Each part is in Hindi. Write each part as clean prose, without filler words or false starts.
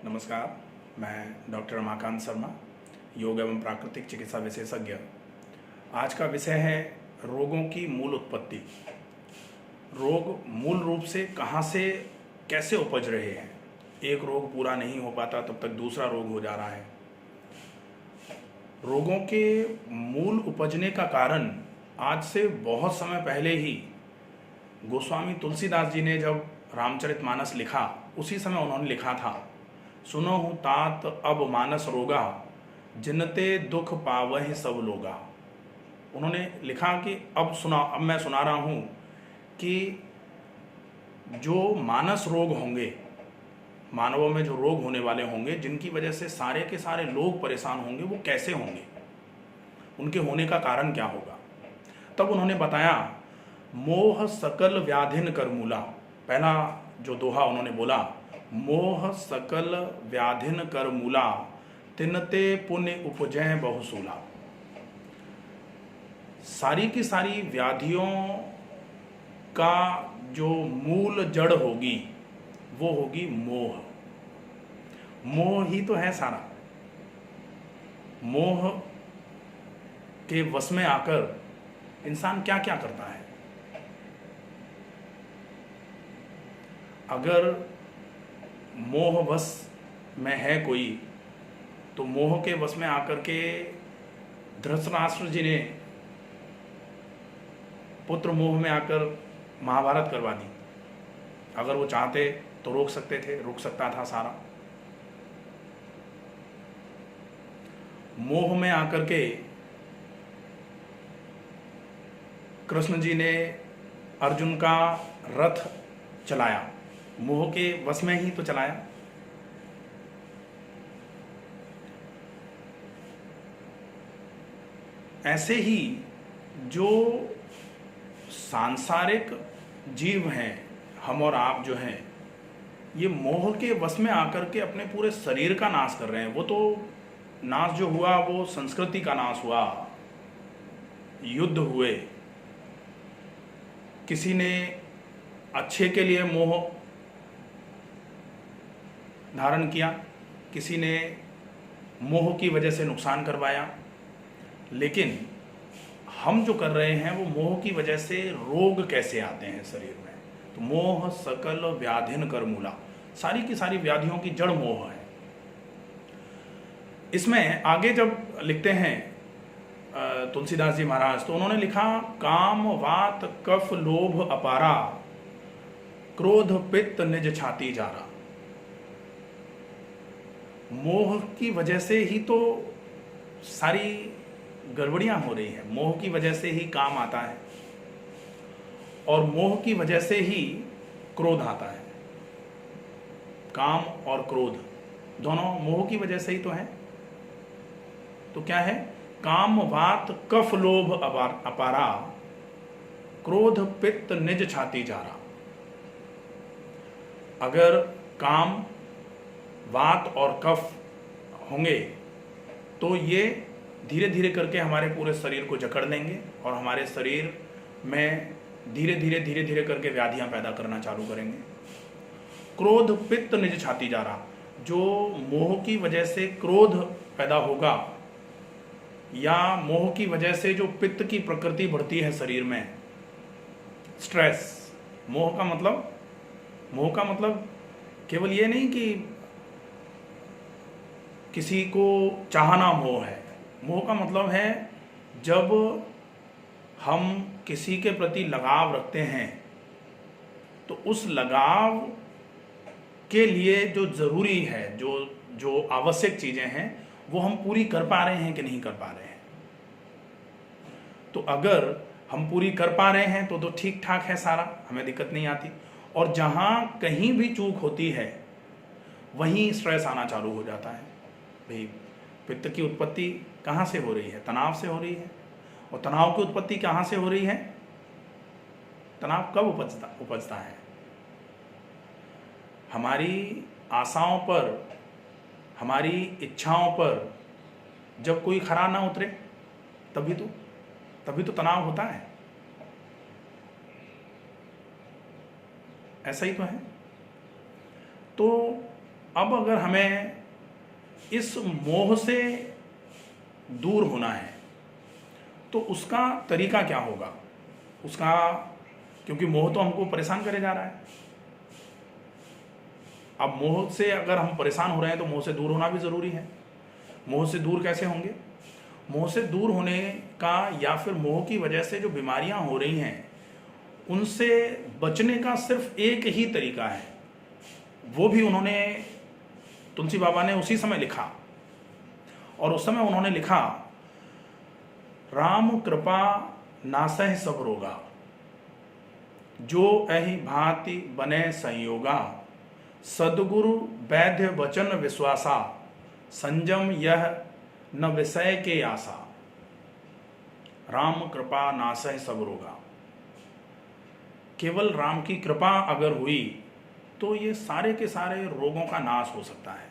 नमस्कार, मैं डॉक्टर रमाकांत शर्मा, योग एवं प्राकृतिक चिकित्सा विशेषज्ञ। आज का विषय है रोगों की मूल उत्पत्ति। रोग मूल रूप से कहाँ से कैसे उपज रहे हैं। एक रोग पूरा नहीं हो पाता तब तक दूसरा रोग हो जा रहा है। रोगों के मूल उपजने का कारण आज से बहुत समय पहले ही गोस्वामी तुलसीदास जी ने जब रामचरितमानस लिखा, उसी समय उन्होंने लिखा था, सुनो हूँ तात अब मानस रोगा, जिनते दुख पावहि सब लोगा। उन्होंने लिखा कि अब मैं सुना रहा हूँ कि जो मानस रोग होंगे, मानवों में जो रोग होने वाले होंगे, जिनकी वजह से सारे के सारे लोग परेशान होंगे, वो कैसे होंगे, उनके होने का कारण क्या होगा। तब उन्होंने बताया, मोह सकल व्याधिन कर मूला। पहला जो दोहा उन्होंने बोला, मोह सकल व्याधिन कर मूला, तिनते पुण्य उपजय बहुसूला। सारी की सारी व्याधियों का जो मूल जड़ होगी वो होगी मोह। मोह ही तो है सारा। मोह के वश में आकर इंसान क्या क्या करता है। अगर मोह वश में है कोई, तो मोह के वश में आकर के धृतराष्ट्र जी ने पुत्र मोह में आकर महाभारत करवा दी। अगर वो चाहते तो रोक सकते थे, रुक सकता था सारा। मोह में आकर के कृष्ण जी ने अर्जुन का रथ चलाया, मोह के वश में ही तो चलाया। ऐसे ही जो सांसारिक जीव हैं, हम और आप जो हैं, ये मोह के वश में आकर के अपने पूरे शरीर का नाश कर रहे हैं। वो तो नाश जो हुआ वो संस्कृति का नाश हुआ, युद्ध हुए, किसी ने अच्छे के लिए मोह धारण किया, किसी ने मोह की वजह से नुकसान करवाया। लेकिन हम जो कर रहे हैं वो मोह की वजह से रोग कैसे आते हैं शरीर में। तो मोह सकल व्याधिन कर मूला, सारी की सारी व्याधियों की जड़ मोह है। इसमें आगे जब लिखते हैं तुलसीदास जी महाराज, तो उन्होंने लिखा, काम वात कफ लोभ अपारा, क्रोध पित्त निज छाती जारा। मोह की वजह से ही तो सारी गड़बड़ियां हो रही हैं। मोह की वजह से ही काम आता है और मोह की वजह से ही क्रोध आता है। काम और क्रोध दोनों मोह की वजह से ही तो है। तो क्या है, काम वात कफ लोभ अपारा, क्रोध पित्त निज छाती जारा। अगर काम वात और कफ होंगे तो ये धीरे धीरे करके हमारे पूरे शरीर को जकड़ लेंगे और हमारे शरीर में धीरे धीरे करके व्याधियां पैदा करना चालू करेंगे। क्रोध पित्त निज छाती जा रहा, जो मोह की वजह से क्रोध पैदा होगा या मोह की वजह से जो पित्त की प्रकृति बढ़ती है शरीर में, स्ट्रेस। मोह का मतलब केवल ये नहीं कि किसी को चाहना मोह है। मोह का मतलब है जब हम किसी के प्रति लगाव रखते हैं तो उस लगाव के लिए जो ज़रूरी है, जो आवश्यक चीज़ें हैं, वो हम पूरी कर पा रहे हैं कि नहीं कर पा रहे हैं। तो अगर हम पूरी कर पा रहे हैं तो ठीक ठाक है सारा, हमें दिक्कत नहीं आती। और जहाँ कहीं भी चूक होती है वहीं स्ट्रेस आना चालू हो जाता है। भाई, पित्त की उत्पत्ति कहाँ से हो रही है? तनाव से हो रही है। और तनाव की उत्पत्ति कहाँ से हो रही है? तनाव कब उपजता है? हमारी आशाओं पर, हमारी इच्छाओं पर जब कोई खरा ना उतरे तभी तो तनाव होता है। ऐसा ही तो है। तो अब अगर हमें इस मोह से दूर होना है तो उसका तरीका क्या होगा, उसका, क्योंकि मोह तो हमको परेशान करे जा रहा है। अब मोह से अगर हम परेशान हो रहे हैं तो मोह से दूर होना भी ज़रूरी है। मोह से दूर कैसे होंगे? मोह से दूर होने का, या फिर मोह की वजह से जो बीमारियां हो रही हैं उनसे बचने का सिर्फ एक ही तरीका है, वो भी उन्होंने, तुलसी बाबा ने उसी समय लिखा। और उस समय उन्होंने लिखा, राम कृपा नासह सब रोगा, जो अहि भांति बने संयोगा, सदगुरु वैद्य वचन विश्वासा, संयम यह न विषय के आशा। राम कृपा नासह सब रोगा। केवल राम की कृपा अगर हुई तो ये सारे के सारे रोगों का नाश हो सकता है।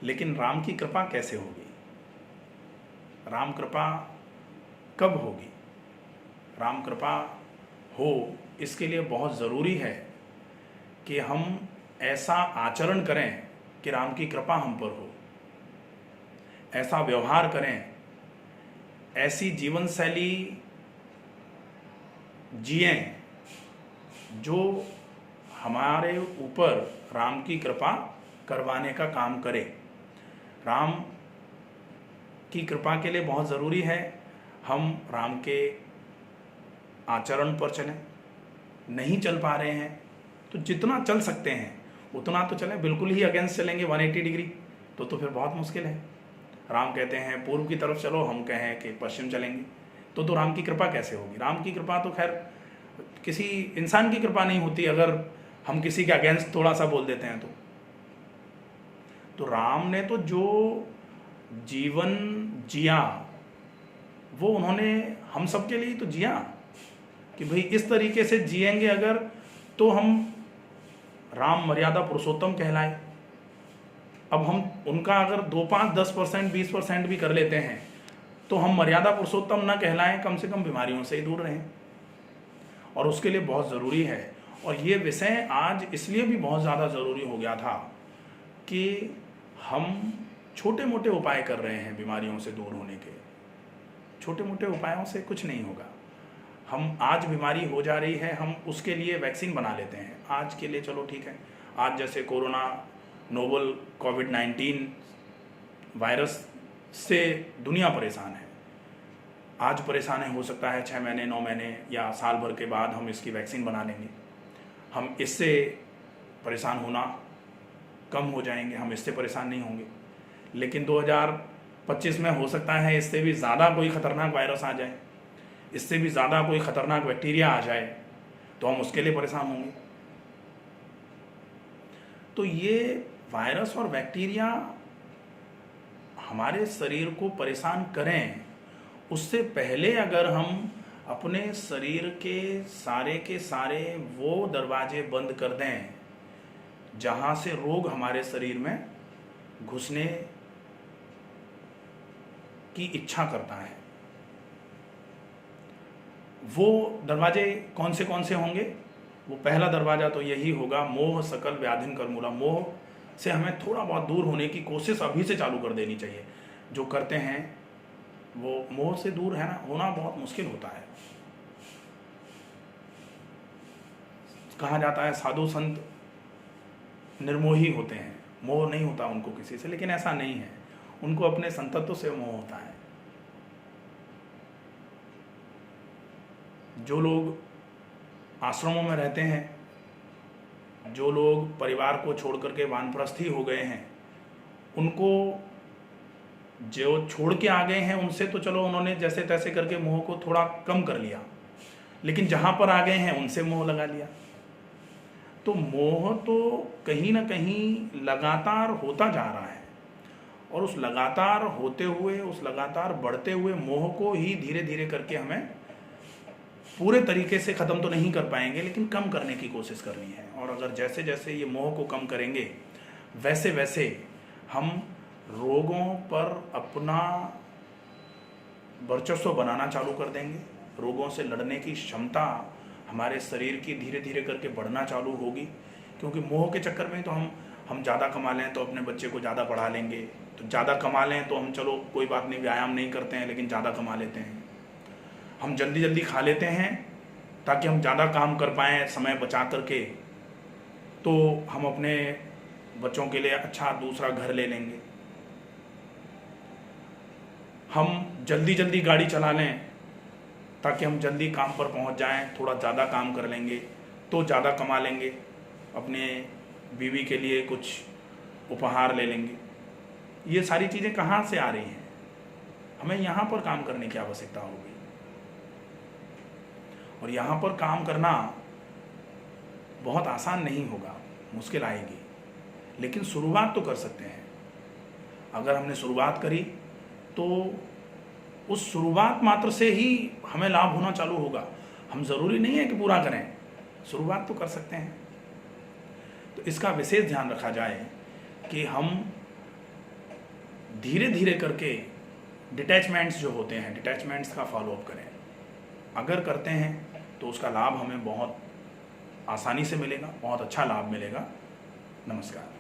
लेकिन राम की कृपा कैसे होगी? राम कृपा कब होगी? राम कृपा हो इसके लिए बहुत ज़रूरी है कि हम ऐसा आचरण करें कि राम की कृपा हम पर हो, ऐसा व्यवहार करें, ऐसी जीवन शैली जिएं जो हमारे ऊपर राम की कृपा करवाने का काम करे। राम की कृपा के लिए बहुत ज़रूरी है हम राम के आचरण पर चलें। नहीं चल पा रहे हैं तो जितना चल सकते हैं उतना तो चलें। बिल्कुल ही अगेंस्ट चलेंगे 180 डिग्री तो फिर बहुत मुश्किल है। राम कहते हैं पूर्व की तरफ चलो, हम कहें कि पश्चिम चलेंगे, तो राम की कृपा कैसे होगी? राम की कृपा तो खैर किसी इंसान की कृपा नहीं होती अगर हम किसी के अगेंस्ट थोड़ा सा बोल देते हैं तो राम ने तो जो जीवन जिया वो उन्होंने हम सब के लिए तो जिया कि भाई इस तरीके से जिएंगे अगर तो हम राम मर्यादा पुरुषोत्तम कहलाए। अब हम उनका अगर 2, 5, 10%, 20% भी कर लेते हैं तो हम मर्यादा पुरुषोत्तम ना कहलाएं, कम से कम बीमारियों से ही दूर रहें। और उसके लिए बहुत ज़रूरी है। और ये विषय आज इसलिए भी बहुत ज़्यादा ज़रूरी हो गया था कि हम छोटे मोटे उपाय कर रहे हैं बीमारियों से दूर होने के। छोटे मोटे उपायों से कुछ नहीं होगा। हम आज बीमारी हो जा रही है, हम उसके लिए वैक्सीन बना लेते हैं आज के लिए, चलो ठीक है। आज जैसे कोरोना नोवल कोविड-19 वायरस से दुनिया परेशान है, आज परेशान है, हो सकता है 6 महीने 9 महीने या साल भर के बाद हम इसकी वैक्सीन बना लेंगे, हम इससे परेशान होना कम हो जाएंगे, हम इससे परेशान नहीं होंगे। लेकिन 2025 में हो सकता है इससे भी ज़्यादा कोई ख़तरनाक वायरस आ जाए, इससे भी ज़्यादा कोई ख़तरनाक बैक्टीरिया आ जाए तो हम उसके लिए परेशान होंगे। तो ये वायरस और बैक्टीरिया हमारे शरीर को परेशान करें उससे पहले अगर हम अपने शरीर के सारे वो दरवाजे बंद कर दें जहाँ से रोग हमारे शरीर में घुसने की इच्छा करता है, वो दरवाजे कौन से होंगे? वो पहला दरवाज़ा तो यही होगा, मोह सकल व्याधिन कर मूला। मोह से हमें थोड़ा बहुत दूर होने की कोशिश अभी से चालू कर देनी चाहिए। जो करते हैं वो मोह से दूर है ना, होना बहुत मुश्किल होता है। कहा जाता है साधु संत निर्मोही होते हैं, मोह नहीं होता उनको किसी से, लेकिन ऐसा नहीं है, उनको अपने संतत्व से मोह होता है। जो लोग आश्रमों में रहते हैं, जो लोग परिवार को छोड़ करके वानप्रस्थी हो गए हैं, उनको जो छोड़ के आ गए हैं उनसे तो चलो उन्होंने जैसे तैसे करके मोह को थोड़ा कम कर लिया, लेकिन जहाँ पर आ गए हैं उनसे मोह लगा लिया। तो मोह तो कहीं ना कहीं लगातार होता जा रहा है और उस लगातार होते हुए, उस लगातार बढ़ते हुए मोह को ही धीरे धीरे करके हमें पूरे तरीके से ख़त्म तो नहीं कर पाएंगे, लेकिन कम करने की कोशिश करनी है। और अगर जैसे जैसे ये मोह को कम करेंगे वैसे वैसे हम रोगों पर अपना वर्चस्व बनाना चालू कर देंगे। रोगों से लड़ने की क्षमता हमारे शरीर की धीरे धीरे करके बढ़ना चालू होगी, क्योंकि मोह के चक्कर में तो हम हम ज़्यादा कमा लें तो अपने बच्चे को ज़्यादा पढ़ा लेंगे, तो ज़्यादा कमा लें तो हम चलो कोई बात नहीं, व्यायाम नहीं करते हैं लेकिन ज़्यादा कमा लेते हैं। हम जल्दी जल्दी खा लेते हैं ताकि हम ज़्यादा काम कर पाएँ समय बचा करके, तो हम अपने बच्चों के लिए अच्छा दूसरा घर ले लेंगे। हम जल्दी जल्दी गाड़ी चला लें ताकि हम जल्दी काम पर पहुंच जाएं, थोड़ा ज़्यादा काम कर लेंगे तो ज़्यादा कमा लेंगे, अपने बीवी के लिए कुछ उपहार ले लेंगे। ये सारी चीज़ें कहाँ से आ रही हैं? हमें यहाँ पर काम करने की आवश्यकता होगी, और यहाँ पर काम करना बहुत आसान नहीं होगा, मुश्किल आएगी, लेकिन शुरुआत तो कर सकते हैं। अगर हमने शुरुआत करी तो उस शुरुआत मात्र से ही हमें लाभ होना चालू होगा। हम ज़रूरी नहीं है कि पूरा करें, शुरुआत तो कर सकते हैं। तो इसका विशेष ध्यान रखा जाए कि हम धीरे धीरे करके डिटैचमेंट्स जो होते हैं, डिटैचमेंट्स का फॉलोअप करें। अगर करते हैं तो उसका लाभ हमें बहुत आसानी से मिलेगा, बहुत अच्छा लाभ मिलेगा। नमस्कार।